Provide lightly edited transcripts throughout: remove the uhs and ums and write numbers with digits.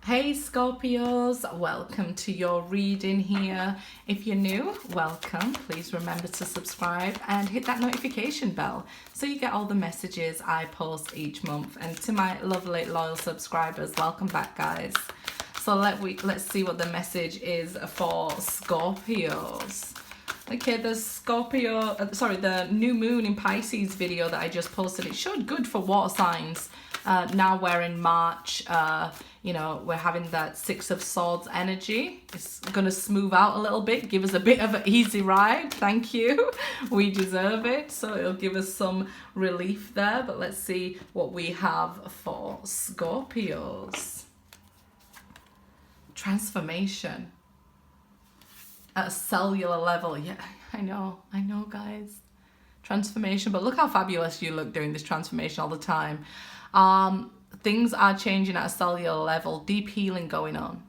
Hey Scorpios, welcome to your reading here. If you're new, welcome. Please remember to subscribe and hit that notification bell so you get all the messages I post each month. And to my lovely loyal subscribers, welcome back guys. So let's see what the message is for Scorpios. Okay, the new moon in Pisces video that I just posted, it showed good for water signs. Now we're in March, you know, we're having that Six of Swords energy. It's going to smooth out a little bit, give us a bit of an easy ride. Thank you. We deserve it. So it'll give us some relief there. But let's see what we have for Scorpios. Transformation. At a cellular level. Yeah, I know guys. Transformation, but look how fabulous you look doing this transformation all the time. Things are changing at a cellular level, deep healing going on.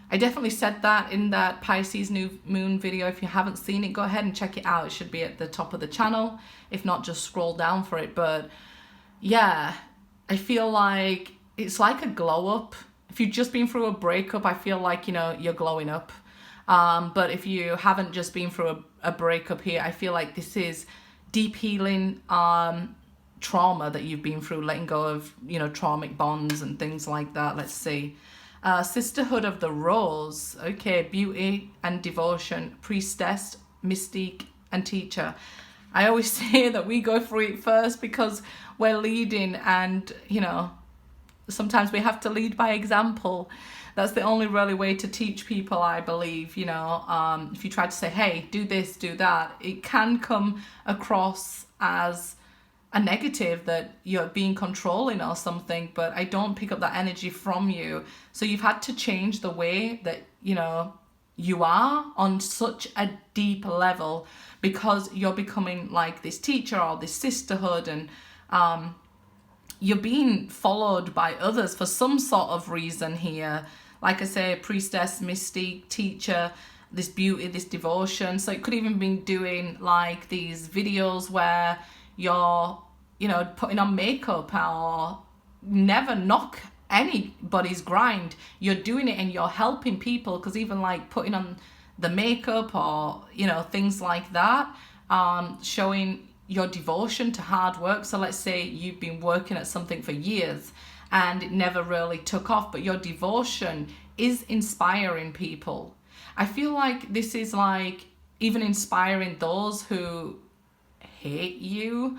I definitely said that in that Pisces new moon video. If you haven't seen it, go ahead and check it out. It should be at the top of the channel. If not, just scroll down for it. But yeah, I feel like it's like a glow up. If you've just been through a breakup, I feel like, you know, you're glowing up. But if you haven't just been through a breakup here, I feel like this is deep healing trauma that you've been through, letting go of, you know, traumatic bonds and things like that. Let's see. Sisterhood of the Rose. Okay, beauty and devotion, priestess, mystique and teacher. I always say that we go through it first because we're leading, and, you know, sometimes we have to lead by example. That's the only really way to teach people, I believe. You know, if you try to say, hey, do this, do that, it can come across as a negative, that you're being controlling or something, but I don't pick up that energy from you. So you've had to change the way that, you know, you are on such a deep level, because you're becoming like this teacher or this sisterhood, and you're being followed by others for some sort of reason here. Like I say, priestess, mystique, teacher, this beauty, this devotion. So it could even be doing like these videos where you're, you know, putting on makeup, or never knock anybody's grind. You're doing it and you're helping people, because even like putting on the makeup or, you know, things like that, showing your devotion to hard work. So let's say you've been working at something for years and it never really took off, but your devotion is inspiring people. I feel like this is like even inspiring those who hate you,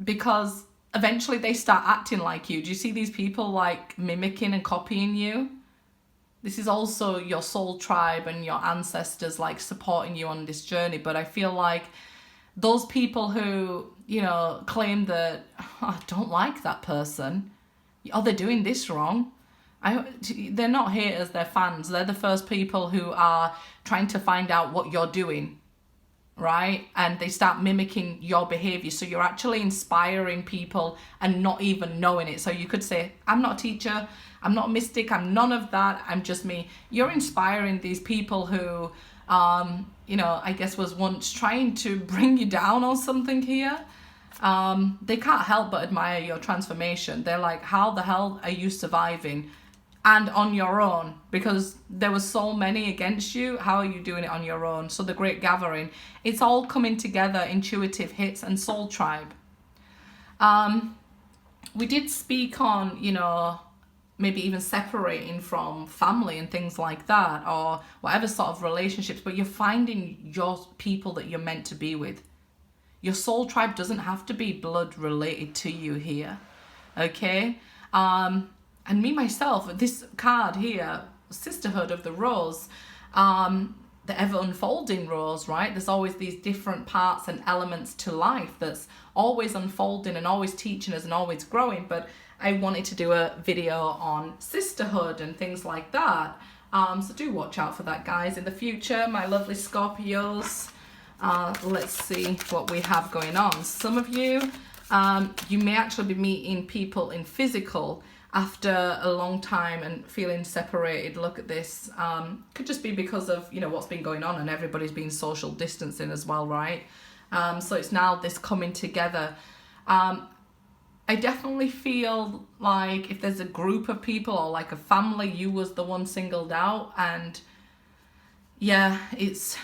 because eventually they start acting like you. Do you see these people like mimicking and copying you? This is also your soul tribe and your ancestors like supporting you on this journey. But I feel like those people who, you know, claim that, oh, I don't like that person, oh, they're doing this wrong. They're not haters, they're fans. They're the first people who are trying to find out what you're doing, right? And they start mimicking your behavior. So you're actually inspiring people and not even knowing it. So you could say, I'm not a teacher, I'm not a mystic, I'm none of that, I'm just me. You're inspiring these people who, you know, I guess was once trying to bring you down or something here. They can't help but admire your transformation. They're like, how the hell are you surviving? And on your own, because there were so many against you. How are you doing it on your own? So the Great Gathering, it's all coming together, intuitive hits and soul tribe. We did speak on, you know, maybe even separating from family and things like that, or whatever sort of relationships, but you're finding your people that you're meant to be with. Your soul tribe doesn't have to be blood related to you here, okay? And me, myself, this card here, Sisterhood of the Rose, the ever unfolding rose, right? There's always these different parts and elements to life that's always unfolding and always teaching us and always growing. But I wanted to do a video on sisterhood and things like that. So do watch out for that, guys, in the future, my lovely Scorpios. Let's see what we have going on. Some of you, you may actually be meeting people in physical after a long time and feeling separated. Look at this. Could just be because of, you know, what's been going on, and everybody's been social distancing as well, right? So it's now this coming together. I definitely feel like if there's a group of people or like a family, you was the one singled out. And yeah, it's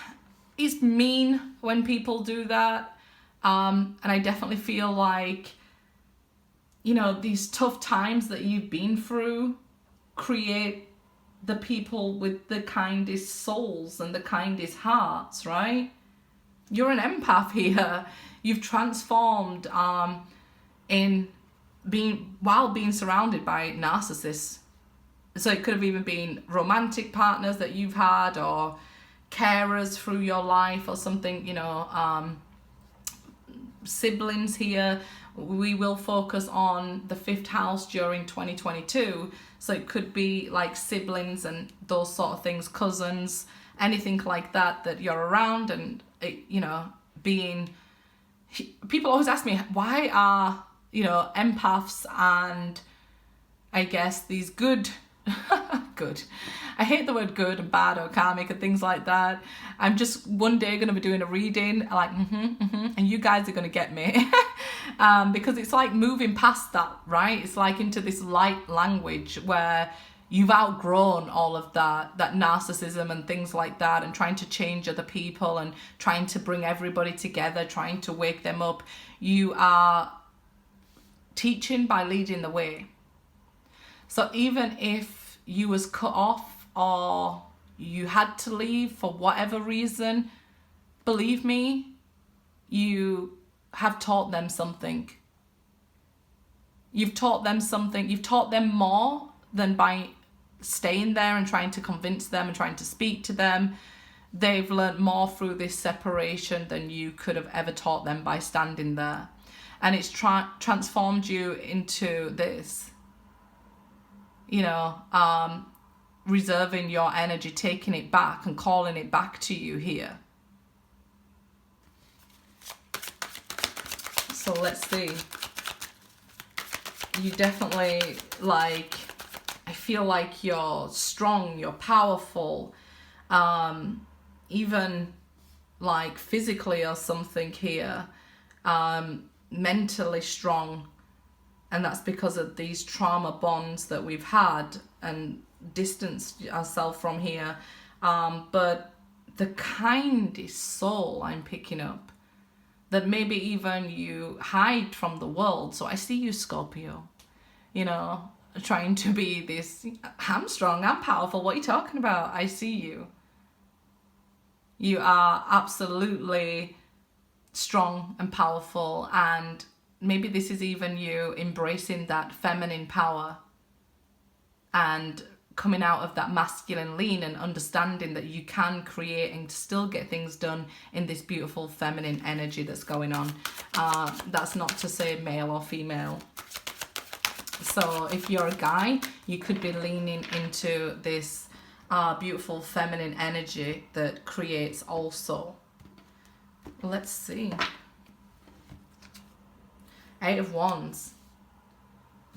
mean when people do that. And I definitely feel like, you know, these tough times that you've been through create the people with the kindest souls and the kindest hearts, right? You're an empath here. You've transformed while being surrounded by narcissists. So it could have even been romantic partners that you've had, or carers through your life or something, you know, siblings here. We will focus on the 5th house during 2022. So it could be like siblings and those sort of things, cousins, anything like that you're around. And, you know, people always ask me, why are, you know, empaths and I guess these good, I hate the word good and bad or karmic and things like that. I'm just one day going to be doing a reading like, and you guys are going to get me. Because it's like moving past that, right? It's like into this light language where you've outgrown all of that narcissism and things like that, and trying to change other people and trying to bring everybody together, trying to wake them up. You are teaching by leading the way. So even if you was cut off or you had to leave for whatever reason, believe me, you have taught them something. You've taught them something. You've taught them more than by staying there and trying to convince them and trying to speak to them. They've learned more through this separation than you could have ever taught them by standing there. And it's transformed you into this, you know, reserving your energy, taking it back and calling it back to you here. So let's see. You definitely, like, I feel like you're strong, you're powerful, even like physically or something here, mentally strong. And that's because of these trauma bonds that we've had and distanced ourselves from here. But the kindest soul I'm picking up, that maybe even you hide from the world. So I see you, Scorpio, you know, trying to be this, I'm strong, I'm powerful, what are you talking about? I see you. You are absolutely strong and powerful, and maybe this is even you embracing that feminine power and coming out of that masculine lean and understanding that you can create and still get things done in this beautiful feminine energy that's going on. That's not to say male or female. So if you're a guy, you could be leaning into this beautiful feminine energy that creates also. Let's see. 8 of Wands.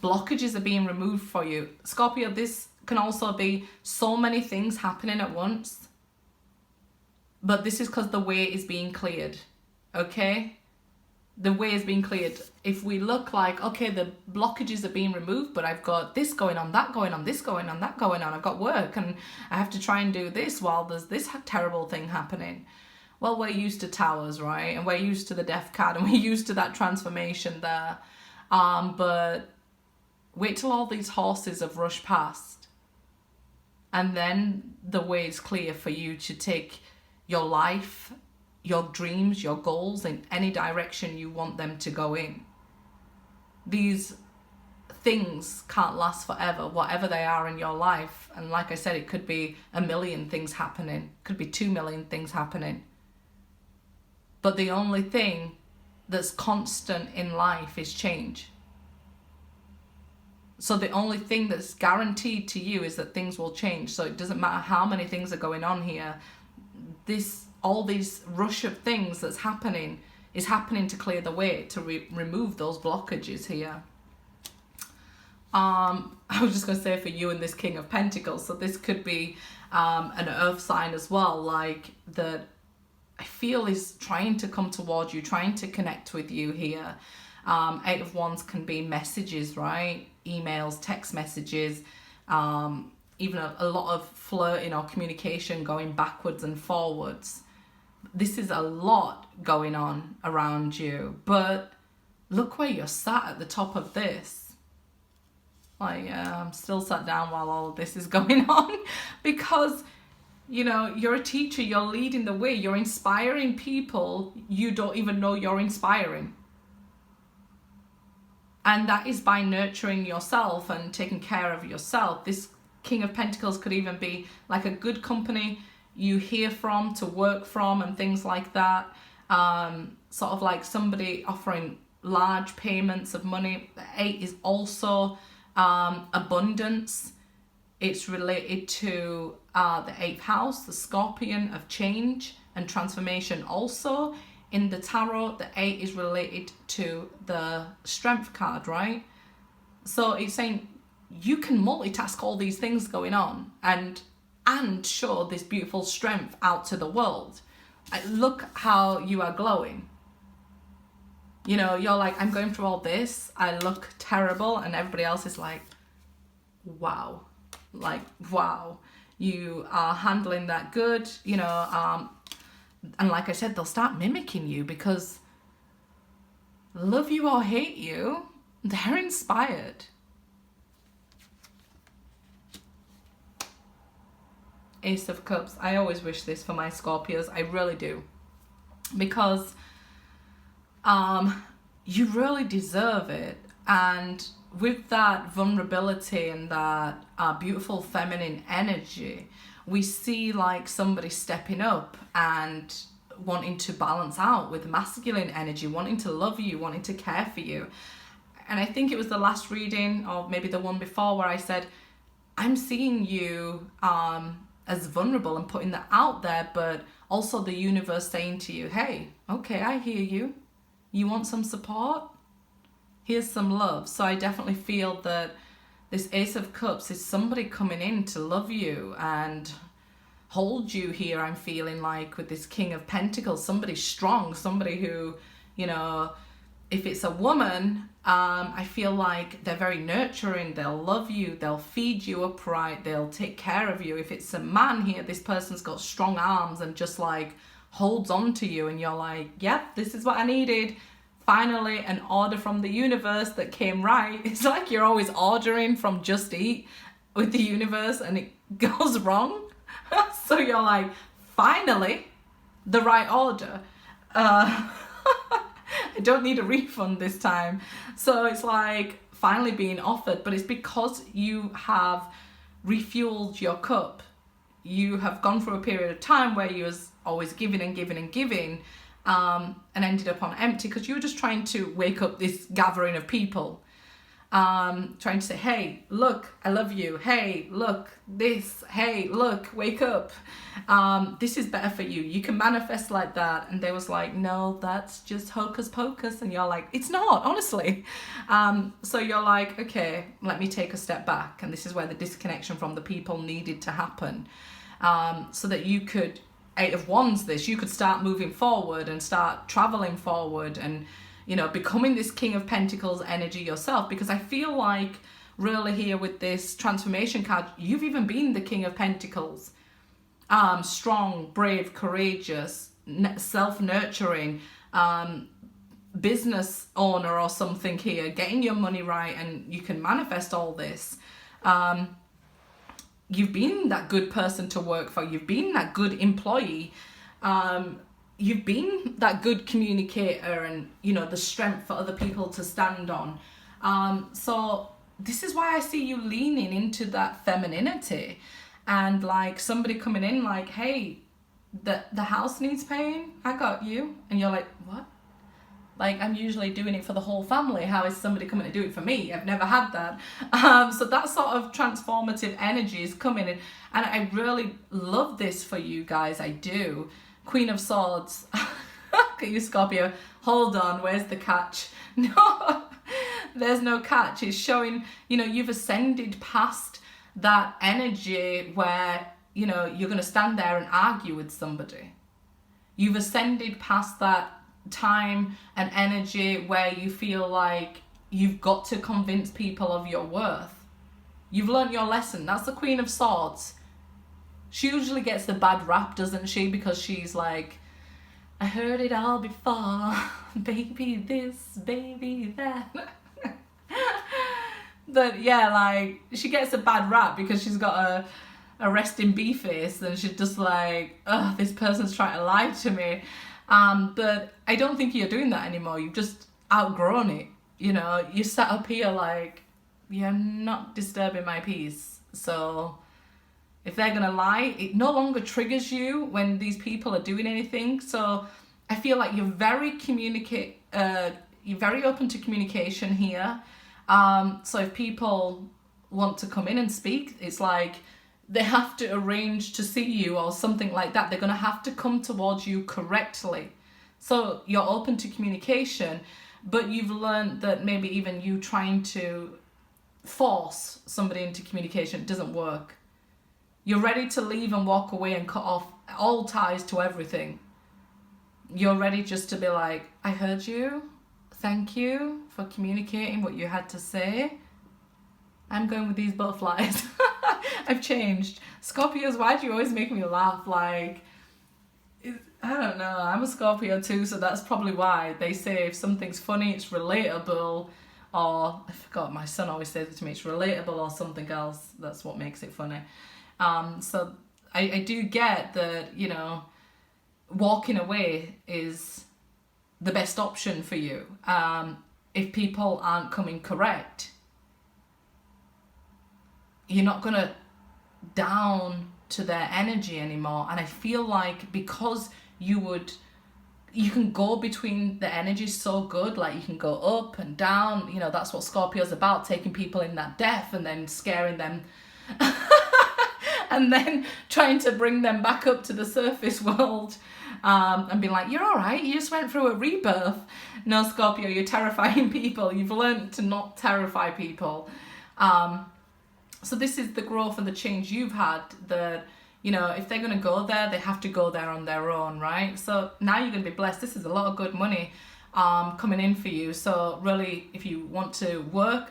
Blockages are being removed for you. Scorpio, this can also be so many things happening at once. But this is because the way is being cleared. Okay? The way is being cleared. If we look like, okay, the blockages are being removed, but I've got this going on, that going on, this going on, that going on. I've got work and I have to try and do this while there's this terrible thing happening. Well, we're used to towers, right? And we're used to the death card and we're used to that transformation there. But wait till all these horses have rushed past. And then the way is clear for you to take your life, your dreams, your goals in any direction you want them to go in. These things can't last forever, whatever they are in your life. And like I said, it could be 1 million things happening, could be 2 million things happening. But the only thing that's constant in life is change. So the only thing that's guaranteed to you is that things will change. So it doesn't matter how many things are going on here. All these rush of things that's happening is happening to clear the way, to remove those blockages here. I was just going to say for you and this King of Pentacles. So this could be an earth sign as well, like that I feel is trying to come towards you, trying to connect with you here. Eight of Wands can be messages, right? Emails, text messages, even a lot of flirting or communication going backwards and forwards. This is a lot going on around you, but look where you're sat at the top of this. Like, I'm still sat down while all of this is going on because, you know, you're a teacher, you're leading the way, you're inspiring people you don't even know you're inspiring. And that is by nurturing yourself and taking care of yourself. This King of Pentacles could even be like a good company you hear from, to work from, and things like that. Sort of like somebody offering large payments of money. The 8 is also abundance. It's related to the 8th house, the Scorpion of change and transformation. Also in the tarot, the 8 is related to the Strength card, right? So it's saying you can multitask all these things going on and show this beautiful strength out to the world. Look how you are glowing. You know, you're like, I'm going through all this, I look terrible, and everybody else is like, wow. Like, wow, you are handling that good, you know. And like I said, they'll start mimicking you because, love you or hate you, they're inspired. Ace of Cups. I always wish this for my Scorpios. I really do. Because you really deserve it. And with that vulnerability and that beautiful feminine energy, we see like somebody stepping up and wanting to balance out with masculine energy, wanting to love you, wanting to care for you. And I think it was the last reading, or maybe the one before, where I said, I'm seeing you as vulnerable and putting that out there, but also the universe saying to you, hey, okay, I hear you. You want some support? Here's some love. So I definitely feel that this Ace of Cups is somebody coming in to love you and hold you here. I'm feeling like with this King of Pentacles, somebody strong, somebody who, you know, if it's a woman, I feel like they're very nurturing. They'll love you. They'll feed you upright. They'll take care of you. If it's a man here, this person's got strong arms and just like holds on to you. And you're like, yep, this is what I needed. Finally, an order from the universe that came right. It's like you're always ordering from Just Eat with the universe and it goes wrong. So you're like, finally, the right order. I don't need a refund this time. So it's like finally being offered, but it's because you have refueled your cup. You have gone through a period of time where you was always giving and giving and giving, and ended up on empty because you were just trying to wake up this gathering of people. Trying to say, hey, look, I love you. Hey, look, this. Hey, look, wake up. This is better for you. You can manifest like that. And they was like, no, that's just hocus pocus. And you're like, it's not, honestly. So you're like, okay, let me take a step back. And this is where the disconnection from the people needed to happen. So that you could, 8 of Wands this, you could start moving forward and start traveling forward and, you know, becoming this King of Pentacles energy yourself. Because I feel like really here with this transformation card, you've even been the King of Pentacles. Strong, brave, courageous, self-nurturing, business owner or something here, getting your money right, and you can manifest all this. You've been that good person to work for. You've been that good employee. You've been that good communicator and, you know, the strength for other people to stand on. So this is why I see you leaning into that femininity and like somebody coming in like, hey, the house needs paying. I got you. And you're like, what? Like, I'm usually doing it for the whole family. How is somebody coming to do it for me? I've never had that. So that sort of transformative energy is coming in. And I really love this for you guys. I do. Queen of Swords. Look at you, Scorpio. Hold on, where's the catch? No, there's no catch. It's showing, you know, you've ascended past that energy where, you know, you're going to stand there and argue with somebody. You've ascended past that time and energy where you feel like you've got to convince people of your worth. You've learned your lesson. That's the Queen of Swords. She usually gets the bad rap, doesn't she? Because she's like, I heard it all before. Baby this, baby that. But yeah, like, she gets a bad rap because she's got a resting bee face, and she's just like, oh, this person's trying to lie to me. But I don't think you're doing that anymore. You've just outgrown it. You know, you sat up here like, you're not disturbing my peace. So if they're gonna lie, it no longer triggers you when these people are doing anything. So I feel like you're very open to communication here. So if people want to come in and speak, it's like they have to arrange to see you or something like that. They're gonna have to come towards you correctly. So you're open to communication, but you've learned that maybe even you trying to force somebody into communication doesn't work. You're ready to leave and walk away and cut off all ties to everything. You're ready just to be like, I heard you. Thank you for communicating what you had to say. I'm going with these butterflies. I've changed. Scorpios, why do you always make me laugh? Like, I don't know. I'm a Scorpio too, so that's probably why. They say if something's funny, it's relatable. Or, I forgot, my son always says it to me, it's relatable or something else. That's what makes it funny. So I do get that, you know, walking away is the best option for you. If people aren't coming correct, you're not going to down to their energy anymore. And I feel like because you can go between the energies so good, like you can go up and down, you know, that's what Scorpio's about, taking people in that death and then scaring them and then trying to bring them back up to the surface world, and be like, you're all right, you just went through a rebirth. No, Scorpio, you're terrifying people. You've learned to not terrify people. So this is the growth and the change you've had, that, you know, if they're going to go there, they have to go there on their own, right? So now you're going to be blessed. This is a lot of good money coming in for you. So really, if you want to work,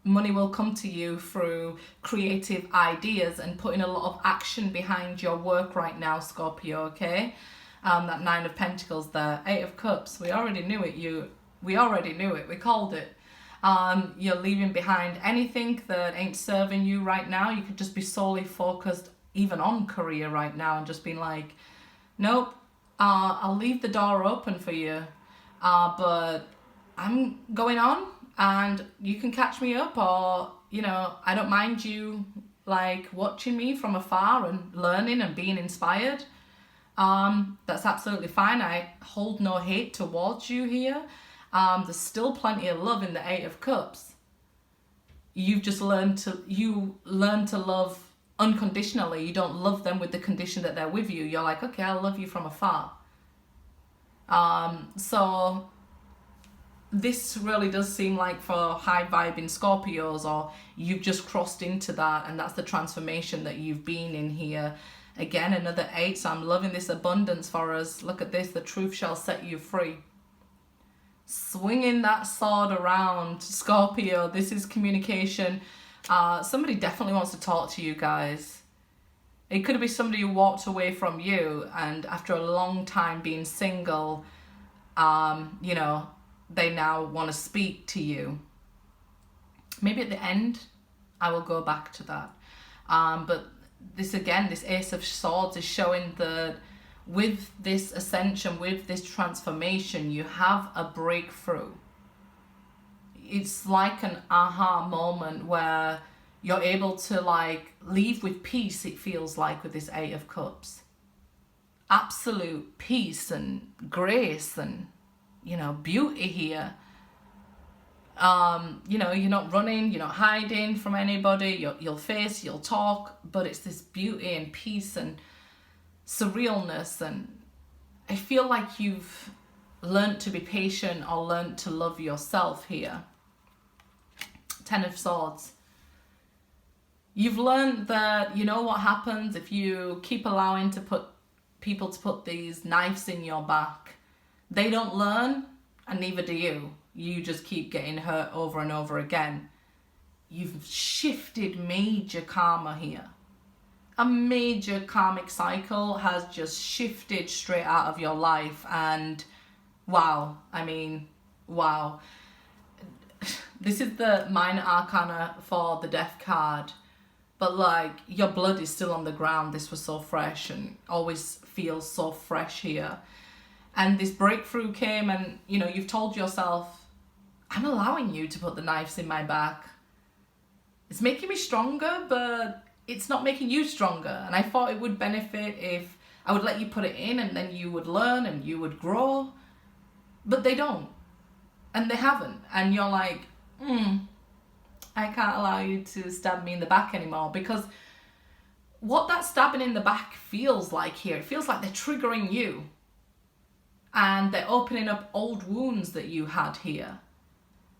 money will come to you through creative ideas and putting a lot of action behind your work right now, Scorpio, okay? That 9 of Pentacles there, 8 of Cups, we already knew it. We already knew it. We called it. You're leaving behind anything that ain't serving you right now. You could just be solely focused even on career right now and just being like, nope, I'll leave the door open for you, but I'm going on and you can catch me up, or, you know, I don't mind you like watching me from afar and learning and being inspired. That's absolutely fine. I hold no hate towards you here. There's still plenty of love in the 8 of Cups. You've just learned to love unconditionally. You don't love them with the condition that they're with you. You're like, okay, I'll love you from afar. So this really does seem like for high vibing Scorpios, or you've just crossed into that, and that's the transformation that you've been in here. Again, another 8, so I'm loving this abundance for us. Look at this, the truth shall set you free. Swinging that sword around, Scorpio. This is communication. Somebody definitely wants to talk to you guys. It could be somebody who walked away from you, and after a long time being single, you know, they now want to speak to you. Maybe at the end, I will go back to that. But this again, this Ace of Swords is showing that with this ascension, with this transformation, you have a breakthrough. It's like an aha moment where you're able to like leave with peace, it feels like, with this 8 of Cups. Absolute peace and grace and, you know, beauty here. You know, you're not running, you're not hiding from anybody, you'll face, you'll talk, but it's this beauty and peace and surrealness, and I feel like you've learned to be patient or learned to love yourself here. 10 of Swords. You've learned that, you know what happens if you keep allowing people to put these knives in your back. They don't learn, and neither do you. You just keep getting hurt over and over again. You've shifted major karma here. A major karmic cycle has just shifted straight out of your life, and wow, I mean, wow. This is the minor arcana for the death card, but like, your blood is still on the ground. This was so fresh and always feels so fresh here. And this breakthrough came, and you know, you've told yourself, I'm allowing you to put the knives in my back. It's making me stronger, but it's not making you stronger. And I thought it would benefit if I would let you put it in, and then you would learn and you would grow. But they don't. And they haven't. And you're like, I can't allow you to stab me in the back anymore. Because what that stabbing in the back feels like here, it feels like they're triggering you. And they're opening up old wounds that you had here.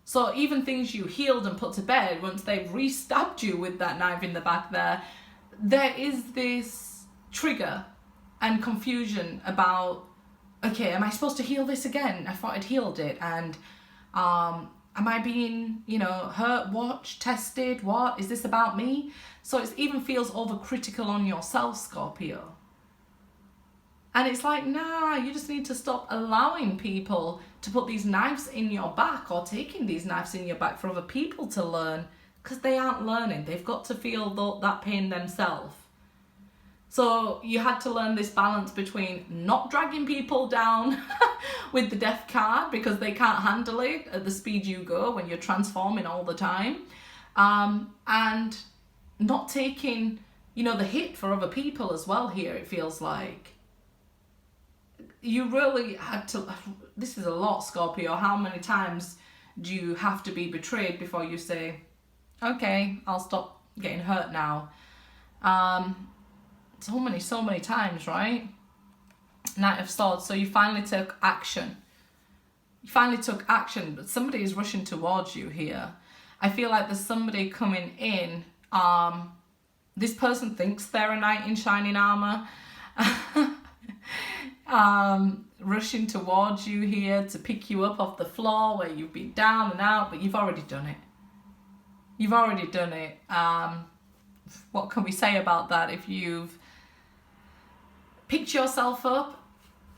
So even things you healed and put to bed, once they've re-stabbed you with that knife in the back there is this trigger and confusion about, okay, am I supposed to heal this again? I thought I'd healed it. And am I being, you know, hurt, watched, tested? What? Is this about me? So it even feels overcritical on yourself, Scorpio. And it's like, nah, you just need to stop allowing people to put these knives in your back, or taking these knives in your back for other people to learn, because they aren't learning. They've got to feel that pain themselves. So you had to learn this balance between not dragging people down with the death card because they can't handle it at the speed you go when you're transforming all the time, and not taking, you know, the hit for other people as well here, it feels like. You really had to, this is a lot, Scorpio. How many times do you have to be betrayed before you say, okay, I'll stop getting hurt now? So many times, right? Knight of Swords. So you finally took action. You finally took action, but somebody is rushing towards you here. I feel like there's somebody coming in. This person thinks they're a knight in shining armor. Rushing towards you here to pick you up off the floor where you've been down and out, but you've already done it. You've already done it. What can we say about that? If you've picked yourself up,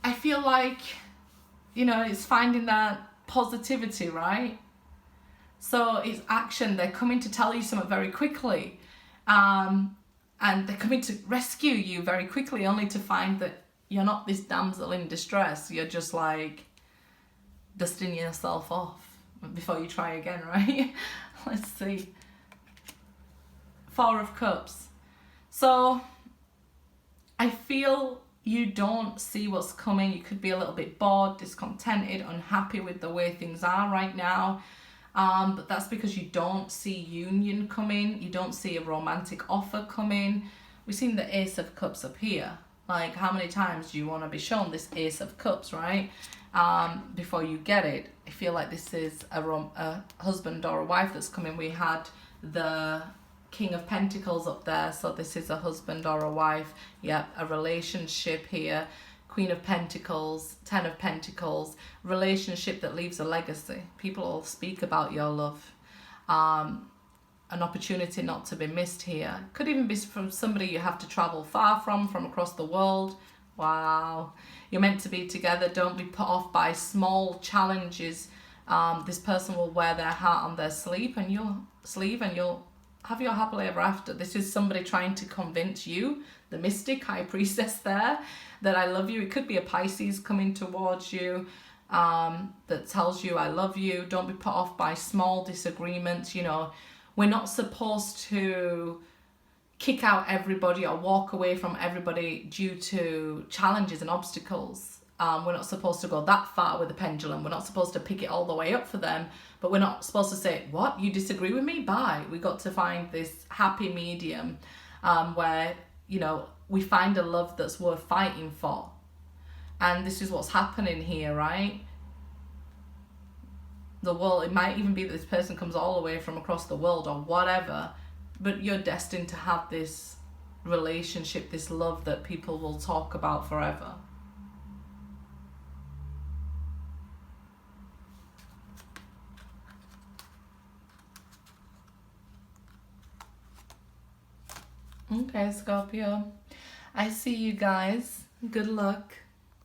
I feel like, you know, it's finding that positivity, right? So it's action. They're coming to tell you something very quickly. And they're coming to rescue you very quickly, only to find that you're not this damsel in distress. You're just like dusting yourself off before you try again, right? Let's see. Four of Cups. So I feel you don't see what's coming. You could be a little bit bored, discontented, unhappy with the way things are right now. But that's because you don't see union coming. You don't see a romantic offer coming. We've seen the Ace of Cups up here. Like, how many times do you want to be shown this Ace of Cups, right? Before you get it. I feel like this is a husband or a wife that's coming. We had the King of Pentacles up there, so this is a husband or a wife. Yep, a relationship here. Queen of Pentacles, Ten of Pentacles. Relationship that leaves a legacy. People will speak about your love. An opportunity not to be missed here. Could even be from somebody you have to travel far from across the world. Wow. You're meant to be together. Don't be put off by small challenges. This person will wear their heart on their sleeve and you'll have your happily ever after. This is somebody trying to convince you, the mystic high priestess there, that I love you. It could be a Pisces coming towards you that tells you I love you. Don't be put off by small disagreements. You know, we're not supposed to kick out everybody or walk away from everybody due to challenges and obstacles. We're not supposed to go that far with the pendulum. We're not supposed to pick it all the way up for them, but we're not supposed to say, what, you disagree with me? Bye. We got to find this happy medium where, you know, we find a love that's worth fighting for. And this is what's happening here, right? The world, it might even be that this person comes all the way from across the world or whatever, but you're destined to have this relationship, this love that people will talk about forever. Okay, Scorpio. I see you guys. Good luck.